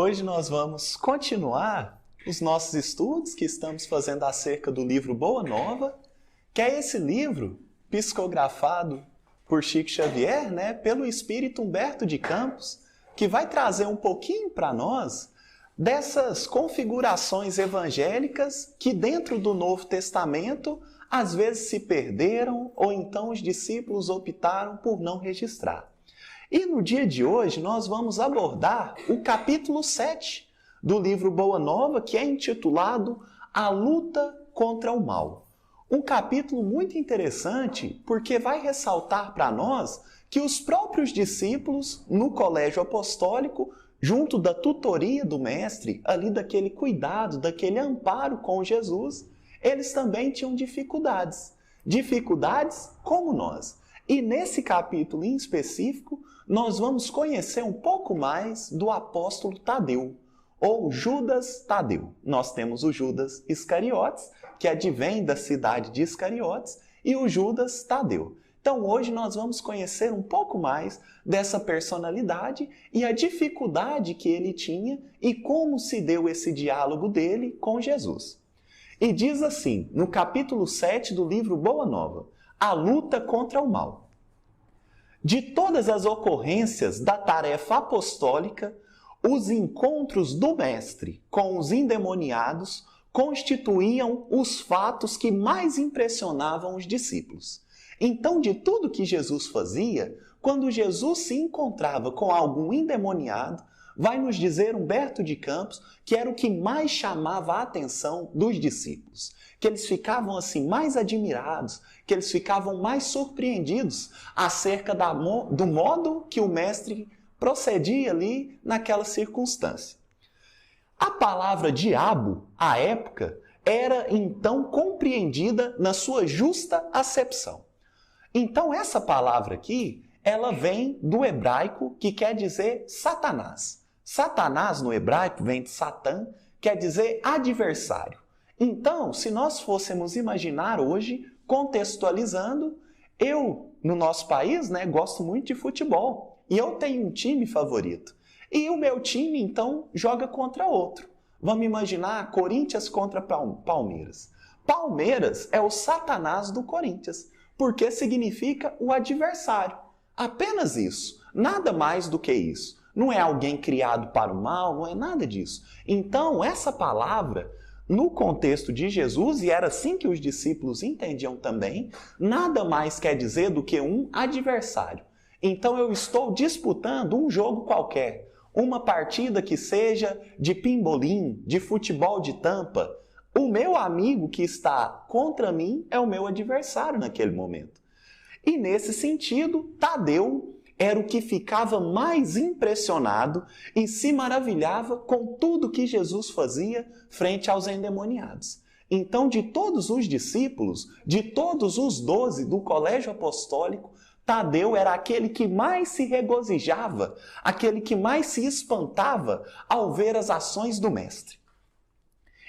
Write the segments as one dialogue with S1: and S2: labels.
S1: Hoje nós vamos continuar os nossos estudos que estamos fazendo acerca do livro Boa Nova, que é esse livro psicografado por Chico Xavier, pelo espírito Humberto de Campos, que vai trazer um pouquinho para nós dessas configurações evangélicas que dentro do Novo Testamento às vezes se perderam ou então os discípulos optaram por não registrar. E no dia de hoje nós vamos abordar o capítulo 7 do livro Boa Nova, que é intitulado A Luta contra o Mal. Um capítulo muito interessante porque vai ressaltar para nós que os próprios discípulos no colégio apostólico, junto da tutoria do mestre, ali daquele cuidado, daquele amparo com Jesus, eles também tinham dificuldades. Dificuldades como nós. E nesse capítulo em específico, nós vamos conhecer um pouco mais do apóstolo Tadeu, ou Judas Tadeu. Nós temos o Judas Iscariotes, que advém da cidade de Iscariotes, e o Judas Tadeu. Então hoje nós vamos conhecer um pouco mais dessa personalidade e a dificuldade que ele tinha e como se deu esse diálogo dele com Jesus. E diz assim, no capítulo 7 do livro Boa Nova, a luta contra o mal. De todas as ocorrências da tarefa apostólica, os encontros do mestre com os endemoniados constituíam os fatos que mais impressionavam os discípulos. Então, de tudo que Jesus fazia, quando Jesus se encontrava com algum endemoniado, vai nos dizer Humberto de Campos que era o que mais chamava a atenção dos discípulos. Que eles ficavam assim mais admirados, que eles ficavam mais surpreendidos acerca do modo que o mestre procedia ali naquela circunstância. A palavra diabo, à época, era então compreendida na sua justa acepção. Então essa palavra aqui, ela vem do hebraico que quer dizer Satanás. Satanás no hebraico vem de Satã, quer dizer adversário. Então, se nós fôssemos imaginar hoje, contextualizando, eu, no nosso país, gosto muito de futebol. E eu tenho um time favorito. E o meu time, então, joga contra outro. Vamos imaginar Corinthians contra Palmeiras. Palmeiras é o Satanás do Corinthians, porque significa o adversário. Apenas isso. Nada mais do que isso. Não é alguém criado para o mal, não é nada disso. Então, essa palavra, no contexto de Jesus, e era assim que os discípulos entendiam também, nada mais quer dizer do que um adversário. Então, eu estou disputando um jogo qualquer, uma partida que seja de pimbolim, de futebol de tampa. O meu amigo que está contra mim é o meu adversário naquele momento. E nesse sentido, Tadeu era o que ficava mais impressionado e se maravilhava com tudo que Jesus fazia frente aos endemoniados. Então, de todos os discípulos, de todos os 12 do colégio apostólico, Tadeu era aquele que mais se regozijava, aquele que mais se espantava ao ver as ações do mestre.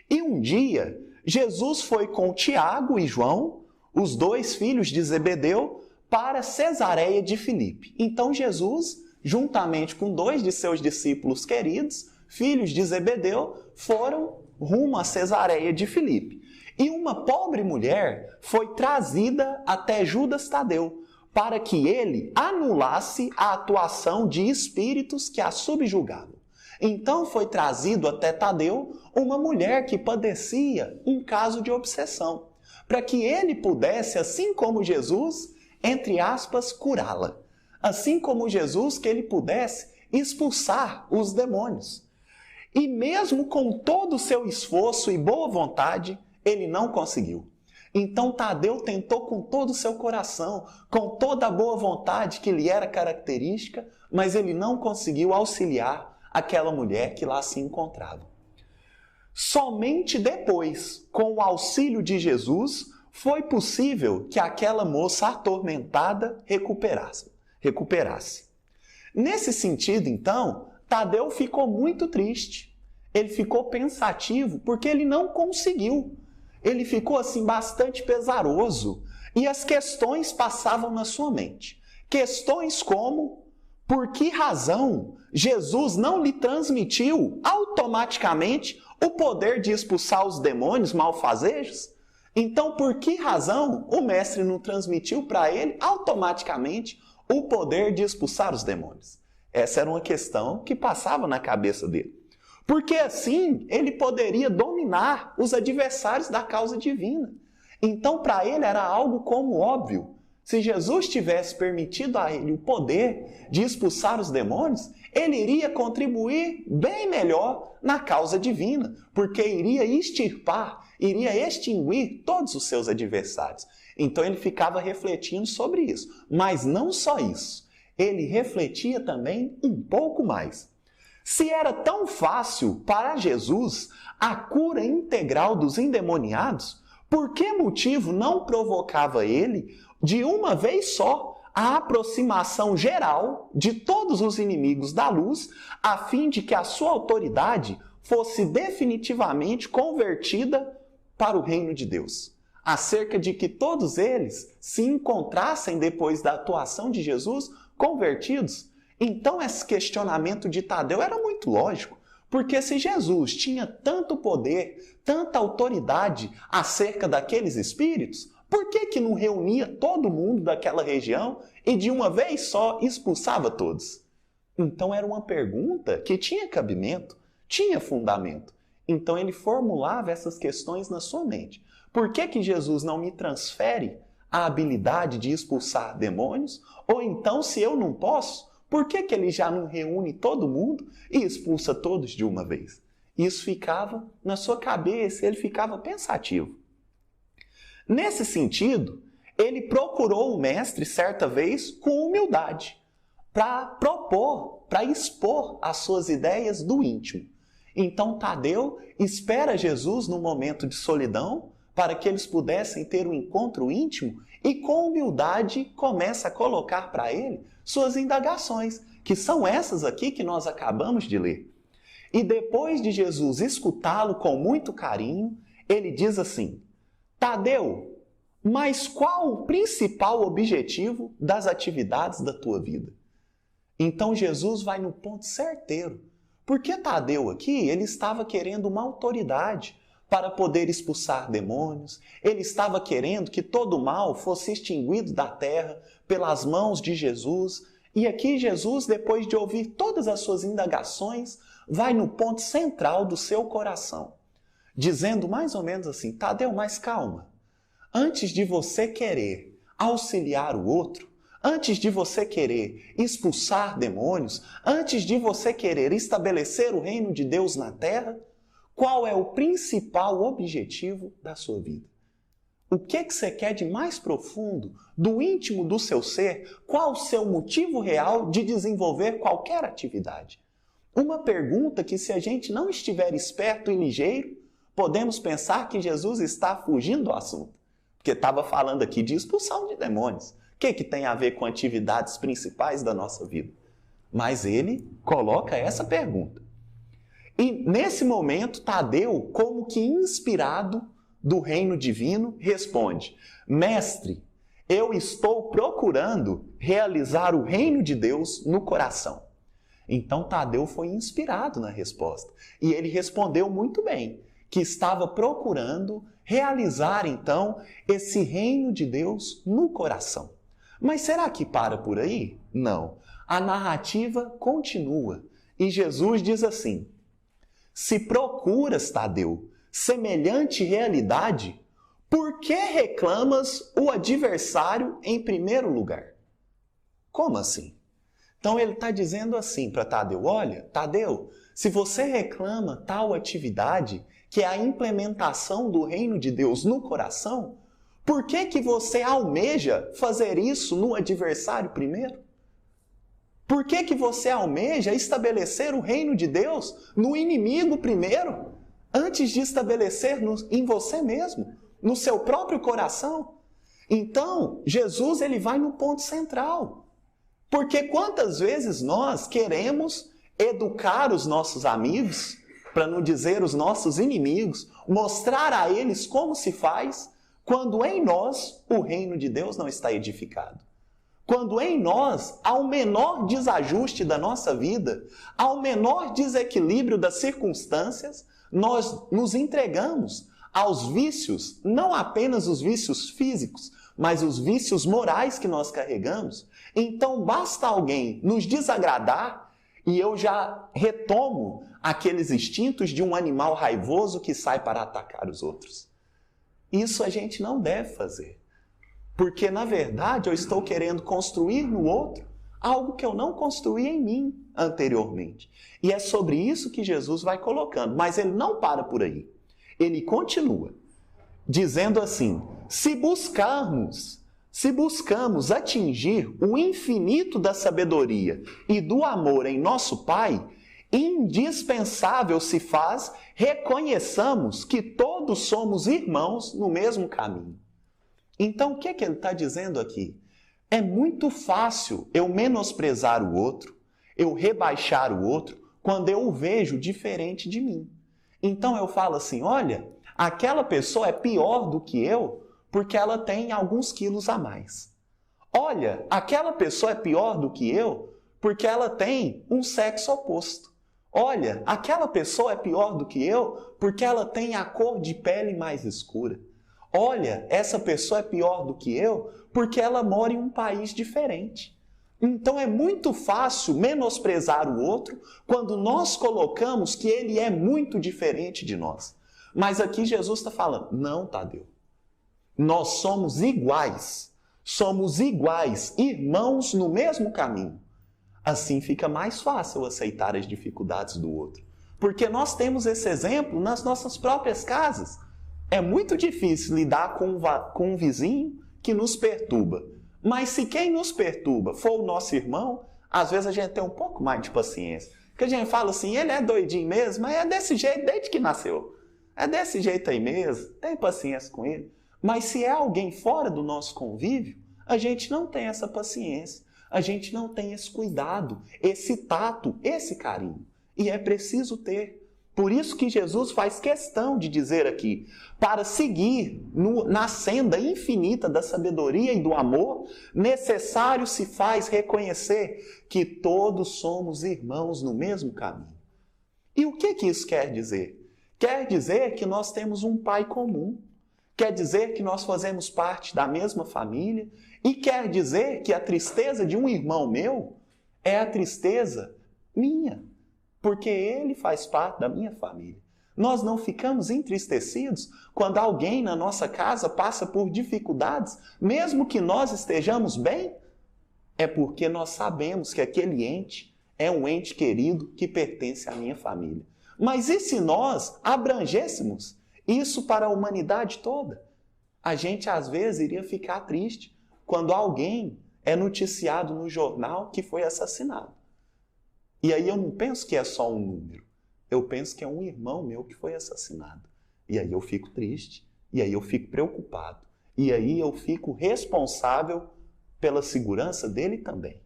S1: E um dia, Jesus foi com Tiago e João, os dois filhos de Zebedeu, para Cesareia de Filipe. Então Jesus, juntamente com dois de seus discípulos queridos, filhos de Zebedeu, foram rumo a Cesareia de Filipe. E uma pobre mulher foi trazida até Judas Tadeu, para que ele anulasse a atuação de espíritos que a subjugavam. Então foi trazido até Tadeu uma mulher que padecia um caso de obsessão, para que ele pudesse, assim como Jesus, entre aspas, curá-la. Assim como Jesus, que ele pudesse expulsar os demônios. E mesmo com todo o seu esforço e boa vontade, ele não conseguiu. Então Tadeu tentou com todo o seu coração, com toda a boa vontade que lhe era característica, mas ele não conseguiu auxiliar aquela mulher que lá se encontrava. Somente depois, com o auxílio de Jesus, foi possível que aquela moça atormentada recuperasse. Nesse sentido, então, Tadeu ficou muito triste. Ele ficou pensativo porque ele não conseguiu. Ele ficou assim bastante pesaroso e as questões passavam na sua mente. Questões como: por que razão Jesus não lhe transmitiu automaticamente o poder de expulsar os demônios malfazejos? Então, por que razão o mestre não transmitiu para ele automaticamente o poder de expulsar os demônios? Essa era uma questão que passava na cabeça dele. Porque assim ele poderia dominar os adversários da causa divina. Então, para ele era algo como óbvio. Se Jesus tivesse permitido a ele o poder de expulsar os demônios, ele iria contribuir bem melhor na causa divina, porque iria extirpar, iria extinguir todos os seus adversários. Então ele ficava refletindo sobre isso. Mas não só isso, ele refletia também um pouco mais. Se era tão fácil para Jesus a cura integral dos endemoniados, por que motivo não provocava ele, de uma vez só, a aproximação geral de todos os inimigos da luz, a fim de que a sua autoridade fosse definitivamente convertida para o reino de Deus? Acerca de que todos eles se encontrassem, depois da atuação de Jesus, convertidos? Então esse questionamento de Tadeu era muito lógico, porque se Jesus tinha tanto poder, tanta autoridade acerca daqueles espíritos, por que não reunia todo mundo daquela região e de uma vez só expulsava todos? Então era uma pergunta que tinha cabimento, tinha fundamento. Então ele formulava essas questões na sua mente. Por que Jesus não me transfere a habilidade de expulsar demônios? Ou então, se eu não posso, por que ele já não reúne todo mundo e expulsa todos de uma vez? Isso ficava na sua cabeça, ele ficava pensativo. Nesse sentido, ele procurou o mestre certa vez com humildade, para propor, para expor as suas ideias do íntimo. Então Tadeu espera Jesus no momento de solidão, para que eles pudessem ter um encontro íntimo, e com humildade começa a colocar para ele suas indagações, que são essas aqui que nós acabamos de ler. E depois de Jesus escutá-lo com muito carinho, ele diz assim: Tadeu, mas qual o principal objetivo das atividades da tua vida? Então Jesus vai no ponto certeiro. Porque Tadeu aqui, ele estava querendo uma autoridade para poder expulsar demônios, ele estava querendo que todo o mal fosse extinguido da terra pelas mãos de Jesus. E aqui Jesus, depois de ouvir todas as suas indagações, vai no ponto central do seu coração, dizendo mais ou menos assim: Tadeu, mas calma. Antes de você querer auxiliar o outro, antes de você querer expulsar demônios, antes de você querer estabelecer o reino de Deus na terra, qual é o principal objetivo da sua vida? O que você quer de mais profundo, do íntimo do seu ser? Qual o seu motivo real de desenvolver qualquer atividade? Uma pergunta que, se a gente não estiver esperto e ligeiro, podemos pensar que Jesus está fugindo do assunto. Porque estava falando aqui de expulsão de demônios. O que tem a ver com atividades principais da nossa vida? Mas ele coloca essa pergunta. E nesse momento, Tadeu, como que inspirado do reino divino, responde: Mestre, eu estou procurando realizar o reino de Deus no coração. Então Tadeu foi inspirado na resposta. E ele respondeu muito bem, que estava procurando realizar então esse reino de Deus no coração. Mas será que para por aí? Não. A narrativa continua. E Jesus diz assim: se procuras, Tadeu, semelhante realidade, por que reclamas o adversário em primeiro lugar? Como assim? Então ele está dizendo assim para Tadeu: olha, Tadeu, se você reclama tal atividade, que é a implementação do reino de Deus no coração, por que você almeja fazer isso no adversário primeiro? Por que você almeja estabelecer o reino de Deus no inimigo primeiro, antes de estabelecer em você mesmo, no seu próprio coração? Então, Jesus ele vai no ponto central. Porque quantas vezes nós queremos educar os nossos amigos, para não dizer os nossos inimigos, mostrar a eles como se faz, quando em nós o reino de Deus não está edificado. Quando em nós há o menor desajuste da nossa vida, há o menor desequilíbrio das circunstâncias, nós nos entregamos aos vícios, não apenas os vícios físicos, mas os vícios morais que nós carregamos. Então basta alguém nos desagradar e eu já retomo aqueles instintos de um animal raivoso que sai para atacar os outros. Isso a gente não deve fazer. Porque, na verdade, eu estou querendo construir no outro algo que eu não construí em mim anteriormente. E é sobre isso que Jesus vai colocando. Mas ele não para por aí. Ele continua dizendo assim: se buscamos atingir o infinito da sabedoria e do amor em nosso Pai, indispensável se faz reconheçamos que todos somos irmãos no mesmo caminho. Então, o que é que ele está dizendo aqui? É muito fácil eu menosprezar o outro, eu rebaixar o outro, quando eu o vejo diferente de mim. Então eu falo assim, olha, aquela pessoa é pior do que eu porque ela tem alguns quilos a mais. Olha, aquela pessoa é pior do que eu porque ela tem um sexo oposto. Olha, aquela pessoa é pior do que eu porque ela tem a cor de pele mais escura. Olha, essa pessoa é pior do que eu porque ela mora em um país diferente. Então é muito fácil menosprezar o outro quando nós colocamos que ele é muito diferente de nós. Mas aqui Jesus está falando, não, Tadeu, nós somos iguais, irmãos no mesmo caminho. Assim fica mais fácil aceitar as dificuldades do outro. Porque nós temos esse exemplo nas nossas próprias casas. É muito difícil lidar com um vizinho que nos perturba. Mas se quem nos perturba for o nosso irmão, às vezes a gente tem um pouco mais de paciência. Porque a gente fala assim, ele é doidinho mesmo, mas é desse jeito desde que nasceu. É desse jeito aí mesmo, tem paciência com ele. Mas se é alguém fora do nosso convívio, a gente não tem essa paciência. A gente não tem esse cuidado, esse tato, esse carinho. E é preciso ter. Por isso que Jesus faz questão de dizer aqui, para seguir na senda infinita da sabedoria e do amor, necessário se faz reconhecer que todos somos irmãos no mesmo caminho. E o que isso quer dizer? Quer dizer que nós temos um pai comum, quer dizer que nós fazemos parte da mesma família e quer dizer que a tristeza de um irmão meu é a tristeza minha. Porque ele faz parte da minha família. Nós não ficamos entristecidos quando alguém na nossa casa passa por dificuldades, mesmo que nós estejamos bem. É porque nós sabemos que aquele ente é um ente querido que pertence à minha família. Mas e se nós abrangêssemos isso para a humanidade toda? A gente às vezes iria ficar triste quando alguém é noticiado no jornal que foi assassinado. E aí eu não penso que é só um número. Eu penso que é um irmão meu que foi assassinado. E aí eu fico triste. E aí eu fico preocupado. E aí eu fico responsável pela segurança dele também.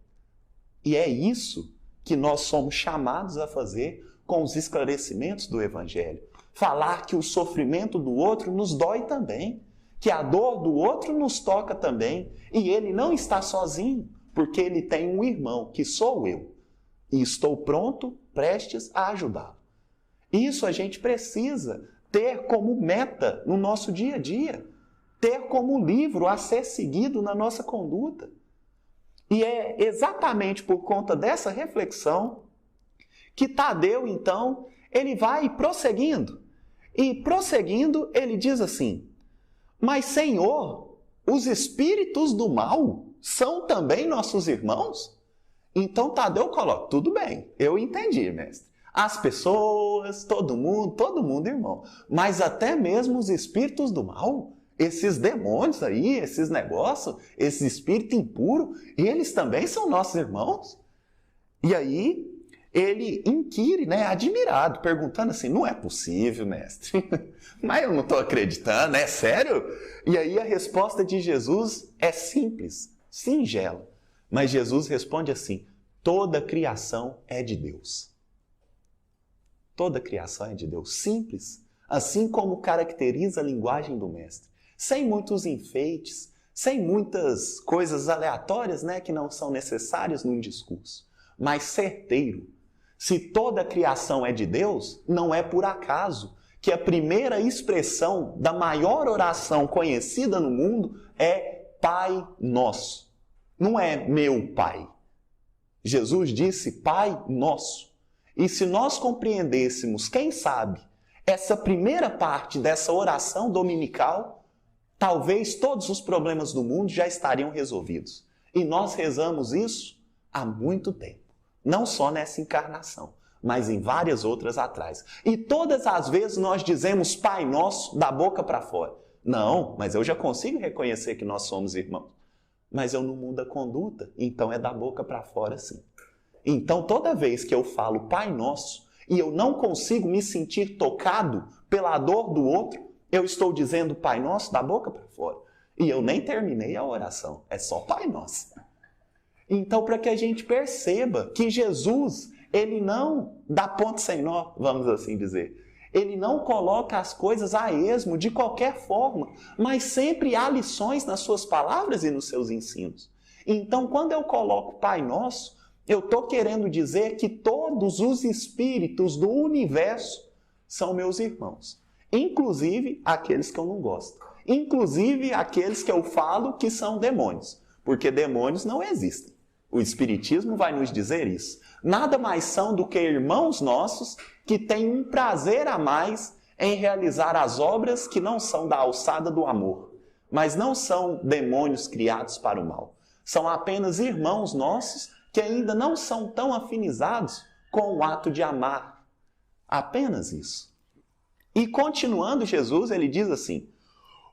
S1: E é isso que nós somos chamados a fazer com os esclarecimentos do Evangelho. Falar que o sofrimento do outro nos dói também. Que a dor do outro nos toca também. E ele não está sozinho, porque ele tem um irmão, que sou eu. E estou pronto, prestes a ajudá-lo. Isso a gente precisa ter como meta no nosso dia a dia. Ter como livro a ser seguido na nossa conduta. E é exatamente por conta dessa reflexão que Tadeu, então, ele vai prosseguindo. E prosseguindo, ele diz assim, mas Senhor, os espíritos do mal são também nossos irmãos? Então Tadeu coloca, tudo bem, eu entendi, mestre. As pessoas, todo mundo irmão. Mas até mesmo os espíritos do mal, esses demônios aí, esses negócios, esse espírito impuro, eles também são nossos irmãos? E aí ele inquire, admirado, perguntando assim, não é possível, mestre. Mas eu não estou acreditando, é sério? E aí a resposta de Jesus é simples, singela. Mas Jesus responde assim, toda criação é de Deus. Toda criação é de Deus. Simples, assim como caracteriza a linguagem do Mestre. Sem muitos enfeites, sem muitas coisas aleatórias, né, que não são necessárias num discurso, mas certeiro. Se toda a criação é de Deus, não é por acaso que a primeira expressão da maior oração conhecida no mundo é Pai Nosso. Não é meu Pai. Jesus disse Pai Nosso. E se nós compreendêssemos, quem sabe, essa primeira parte dessa oração dominical, talvez todos os problemas do mundo já estariam resolvidos. E nós rezamos isso há muito tempo. Não só nessa encarnação, mas em várias outras atrás. E todas as vezes nós dizemos Pai Nosso da boca para fora. Não, mas eu já consigo reconhecer que nós somos irmãos. Mas eu não mudo a conduta, então é da boca para fora sim. Então toda vez que eu falo Pai Nosso e eu não consigo me sentir tocado pela dor do outro, eu estou dizendo Pai Nosso da boca para fora. E eu nem terminei a oração, é só Pai Nosso. Então, para que a gente perceba que Jesus, ele não dá ponto sem nó, vamos assim dizer. Ele não coloca as coisas a esmo de qualquer forma, mas sempre há lições nas suas palavras e nos seus ensinos. Então, quando eu coloco Pai Nosso, eu estou querendo dizer que todos os espíritos do universo são meus irmãos. Inclusive aqueles que eu não gosto. Inclusive aqueles que eu falo que são demônios. Porque demônios não existem. O Espiritismo vai nos dizer isso. Nada mais são do que irmãos nossos que têm um prazer a mais em realizar as obras que não são da alçada do amor, mas não são demônios criados para o mal. São apenas irmãos nossos que ainda não são tão afinizados com o ato de amar. Apenas isso. E continuando Jesus, ele diz assim: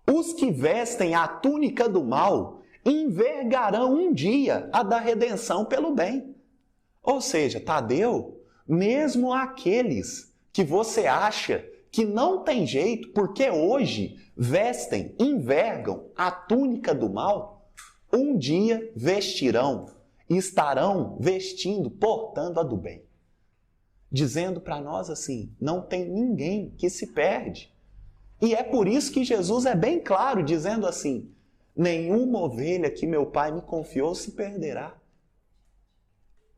S1: os que vestem a túnica do mal envergarão um dia a da redenção pelo bem. Ou seja, Tadeu, mesmo aqueles que você acha que não tem jeito, porque hoje vestem, envergam a túnica do mal, um dia vestirão e estarão vestindo, portando a do bem. Dizendo para nós assim, não tem ninguém que se perde. E é por isso que Jesus é bem claro, dizendo assim: nenhuma ovelha que meu Pai me confiou se perderá.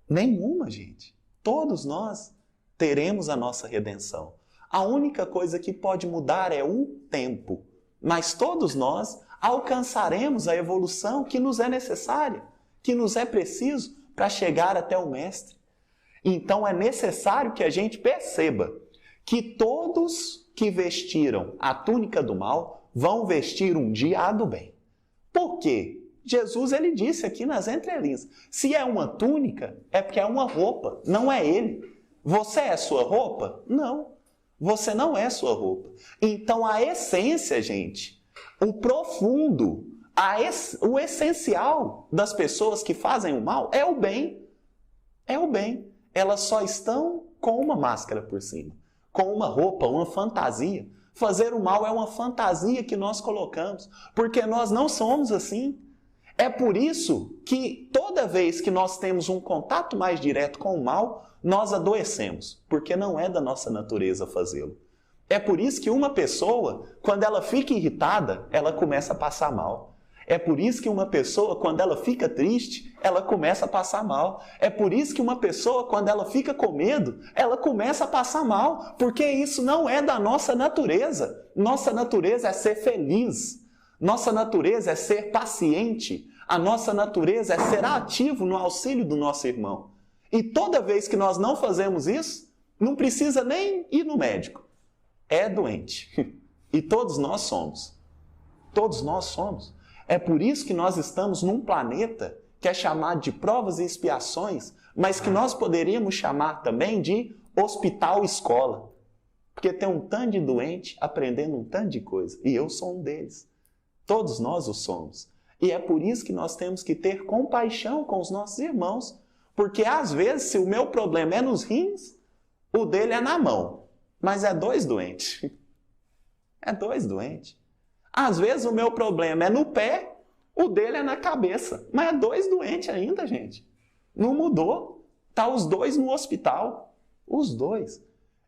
S1: Nenhuma, gente. Todos nós teremos a nossa redenção. A única coisa que pode mudar é o tempo. Mas todos nós alcançaremos a evolução que nos é necessária, que nos é preciso para chegar até o Mestre. Então é necessário que a gente perceba que todos que vestiram a túnica do mal vão vestir um dia a do bem. Por quê? Jesus, ele disse aqui nas entrelinhas, se é uma túnica, é porque é uma roupa, não é ele. Você é sua roupa? Não, você não é sua roupa. Então a essência, gente, o profundo, o essencial das pessoas que fazem o mal é o bem. É o bem. Elas só estão com uma máscara por cima, com uma roupa, uma fantasia. Fazer o mal é uma fantasia que nós colocamos, porque nós não somos assim. É por isso que toda vez que nós temos um contato mais direto com o mal, nós adoecemos, porque não é da nossa natureza fazê-lo. É por isso que uma pessoa, quando ela fica irritada, ela começa a passar mal. É por isso que uma pessoa, quando ela fica triste, ela começa a passar mal. É por isso que uma pessoa, quando ela fica com medo, ela começa a passar mal, porque isso não é da nossa natureza. Nossa natureza é ser feliz. Nossa natureza é ser paciente. A nossa natureza é ser ativo no auxílio do nosso irmão. E toda vez que nós não fazemos isso, não precisa nem ir no médico. É doente. E todos nós somos. Todos nós somos. É por isso que nós estamos num planeta que é chamado de provas e expiações, mas que nós poderíamos chamar também de hospital-escola. Porque tem um tanto de doente aprendendo um tanto de coisa. E eu sou um deles. Todos nós o somos. E é por isso que nós temos que ter compaixão com os nossos irmãos. Porque às vezes, se o meu problema é nos rins, o dele é na mão. Mas é dois doentes. É dois doentes. Às vezes o meu problema é no pé, o dele é na cabeça. Mas é dois doentes ainda, gente. Não mudou. Tá os dois no hospital. Os dois.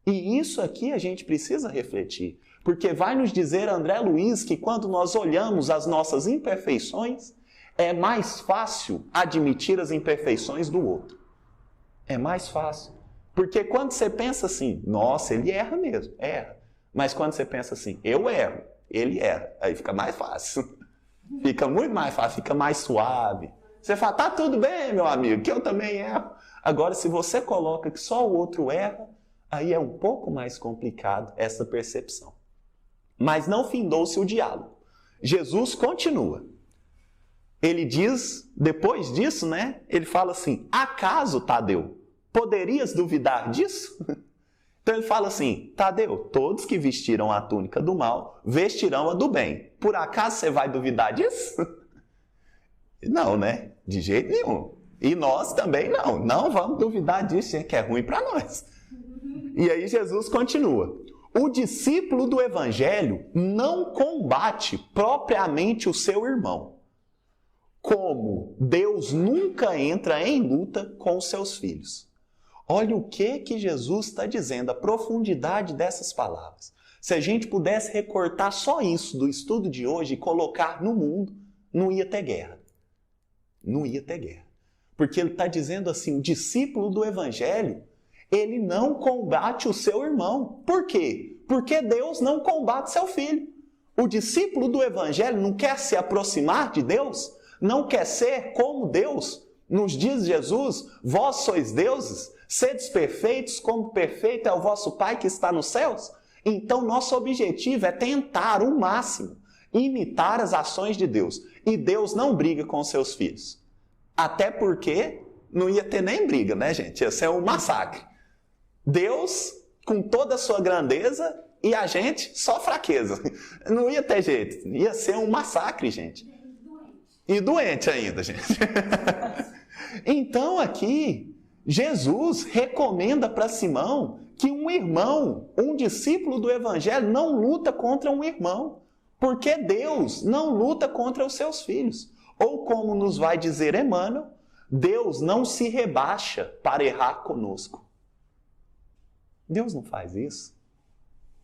S1: E isso aqui a gente precisa refletir, porque vai nos dizer André Luiz que quando nós olhamos as nossas imperfeições, é mais fácil admitir as imperfeições do outro. É mais fácil. Porque quando você pensa assim, nossa, ele erra mesmo, erra. Mas quando você pensa assim, eu erro, ele erra, aí fica mais fácil. Fica muito mais fácil, fica mais suave. Você fala, tá tudo bem, meu amigo, que eu também erro. Agora, se você coloca que só o outro erra, aí é um pouco mais complicado essa percepção. Mas não findou-se o diálogo. Jesus continua. Ele diz, depois disso, né? Ele fala assim, acaso, Tadeu, poderias duvidar disso? Então ele fala assim, Tadeu, todos que vestiram a túnica do mal, vestirão a do bem. Por acaso você vai duvidar disso? Não, né? De jeito nenhum. E nós também não. Não vamos duvidar disso, que é ruim para nós. E aí Jesus continua. O discípulo do evangelho não combate propriamente o seu irmão. Como Deus nunca entra em luta com os seus filhos. Olha o que Jesus está dizendo, a profundidade dessas palavras. Se a gente pudesse recortar só isso do estudo de hoje e colocar no mundo, não ia ter guerra. Não ia ter guerra. Porque ele está dizendo assim, o discípulo do evangelho, ele não combate o seu irmão. Por quê? Porque Deus não combate seu filho. O discípulo do evangelho não quer se aproximar de Deus, não quer ser como Deus. Nos diz Jesus, vós sois deuses, sedes perfeitos como perfeito é o vosso Pai que está nos céus. Então nosso objetivo é tentar o máximo imitar as ações de Deus. E Deus não briga com seus filhos. Até porque não ia ter nem briga, né, gente? Ia ser um massacre. Deus, com toda a sua grandeza, e a gente, só fraqueza. Não ia ter jeito. Ia ser um massacre, gente. E doente ainda, gente. Então aqui, Jesus recomenda para Simão que um irmão, um discípulo do evangelho, não luta contra um irmão. Porque Deus não luta contra os seus filhos. Ou como nos vai dizer Emmanuel, Deus não se rebaixa para errar conosco. Deus não faz isso.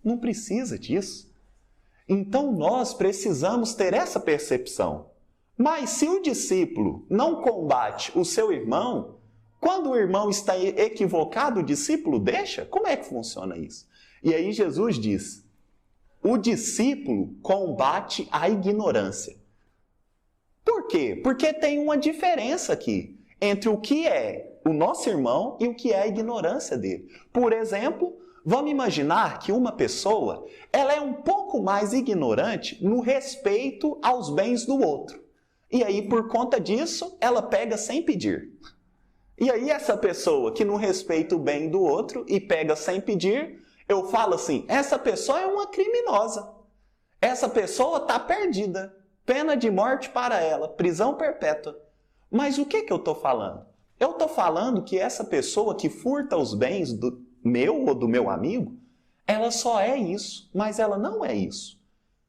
S1: Não precisa disso. Então nós precisamos ter essa percepção. Mas se o discípulo não combate o seu irmão, quando o irmão está equivocado, o discípulo deixa? Como é que funciona isso? E aí Jesus diz, o discípulo combate a ignorância. Por quê? Porque tem uma diferença aqui entre o que é o nosso irmão e o que é a ignorância dele. Por exemplo, vamos imaginar que uma pessoa ela é um pouco mais ignorante no respeito aos bens do outro. E aí, por conta disso, ela pega sem pedir. E aí, essa pessoa que não respeita o bem do outro e pega sem pedir, eu falo assim, essa pessoa é uma criminosa. Essa pessoa está perdida. Pena de morte para ela, prisão perpétua. Mas o que eu estou falando? Eu estou falando que essa pessoa que furta os bens do meu ou do meu amigo, ela só é isso, mas ela não é isso.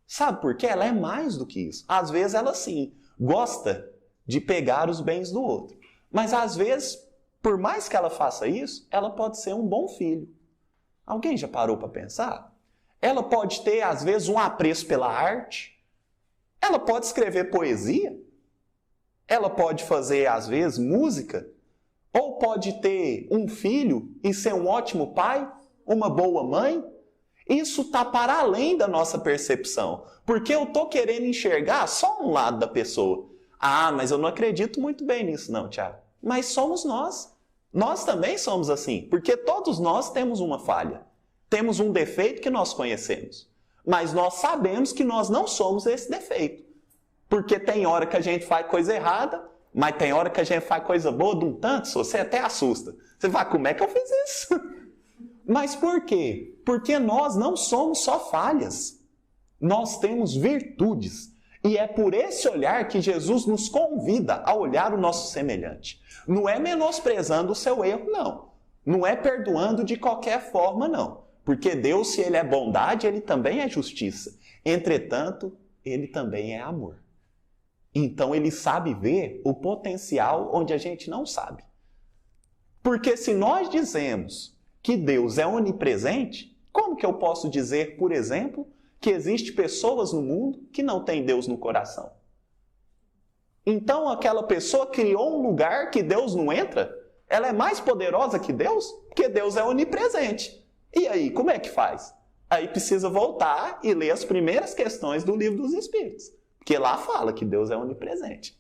S1: Sabe por quê? Ela é mais do que isso. Às vezes ela sim gosta de pegar os bens do outro. Mas às vezes, por mais que ela faça isso, ela pode ser um bom filho. Alguém já parou para pensar? Ela pode ter, às vezes, um apreço pela arte. Ela pode escrever poesia. Ela pode fazer, às vezes, música. Ou pode ter um filho e ser um ótimo pai, uma boa mãe. Isso está para além da nossa percepção. Porque eu estou querendo enxergar só um lado da pessoa. Ah, mas eu não acredito muito bem nisso não, Tiago. Mas somos nós. Nós também somos assim. Porque todos nós temos uma falha. Temos um defeito que nós conhecemos. Mas nós sabemos que nós não somos esse defeito. Porque tem hora que a gente faz coisa errada, mas tem hora que a gente faz coisa boa de um tanto, você até assusta. Você fala, como é que eu fiz isso? Mas por quê? Porque nós não somos só falhas. Nós temos virtudes. E é por esse olhar que Jesus nos convida a olhar o nosso semelhante. Não é menosprezando o seu erro, não. Não é perdoando de qualquer forma, não. Porque Deus, se Ele é bondade, Ele também é justiça. Entretanto, Ele também é amor. Então, Ele sabe ver o potencial onde a gente não sabe. Porque se nós dizemos que Deus é onipresente, como que eu posso dizer, por exemplo, que existem pessoas no mundo que não têm Deus no coração? Então aquela pessoa criou um lugar que Deus não entra? Ela é mais poderosa que Deus? Porque Deus é onipresente. E aí, como é que faz? Aí precisa voltar e ler as primeiras questões do Livro dos Espíritos. Porque lá fala que Deus é onipresente.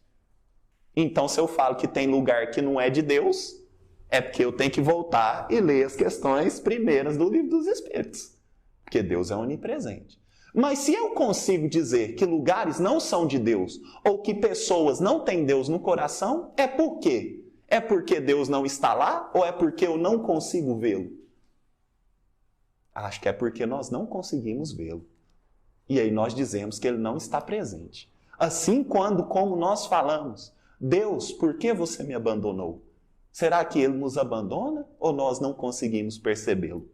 S1: Então, se eu falo que tem lugar que não é de Deus, é porque eu tenho que voltar e ler as questões primeiras do Livro dos Espíritos. Porque Deus é onipresente. Mas se eu consigo dizer que lugares não são de Deus, ou que pessoas não têm Deus no coração, é por quê? É porque Deus não está lá, ou é porque eu não consigo vê-lo? Acho que é porque nós não conseguimos vê-lo. E aí nós dizemos que ele não está presente. Assim, como nós falamos, Deus, por que você me abandonou? Será que ele nos abandona ou nós não conseguimos percebê-lo?